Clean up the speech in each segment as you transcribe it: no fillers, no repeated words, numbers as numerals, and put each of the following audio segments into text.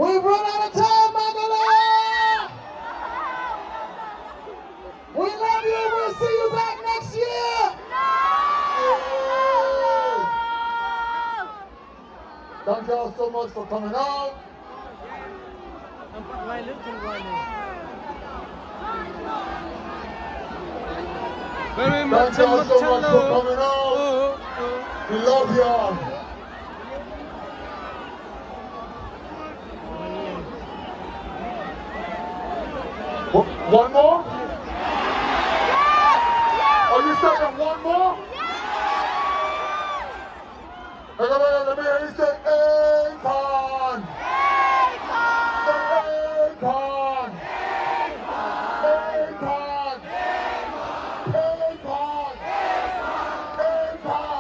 We've run out of time, Magala! We love you and we'll see you back next year! Thank you all so much for coming out. Thank you all so much for coming out. We love y'all. One more? Are you saying one more? Let me hear you say Akon! Akon! Akon! Akon! Akon! Akon!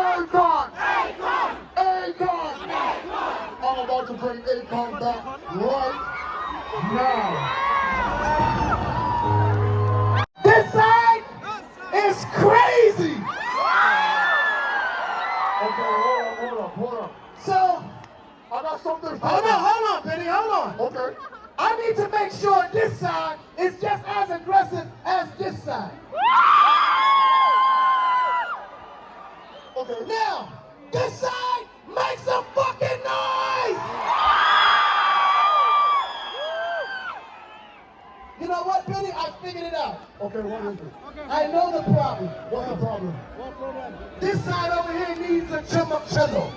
Akon! Akon! Akon! I'm about to bring Akon back right now. This side is crazy! Okay, hold up. So, I got something for hold you. on, Benny, hold on. Okay. I need to make sure this side is just as aggressive as this side. Okay. Now, this side, make some fucking noise! You know what, Benny? I figured it out. Okay, what is it? I know the problem. What's the problem? This side over here needs a chumma chisel.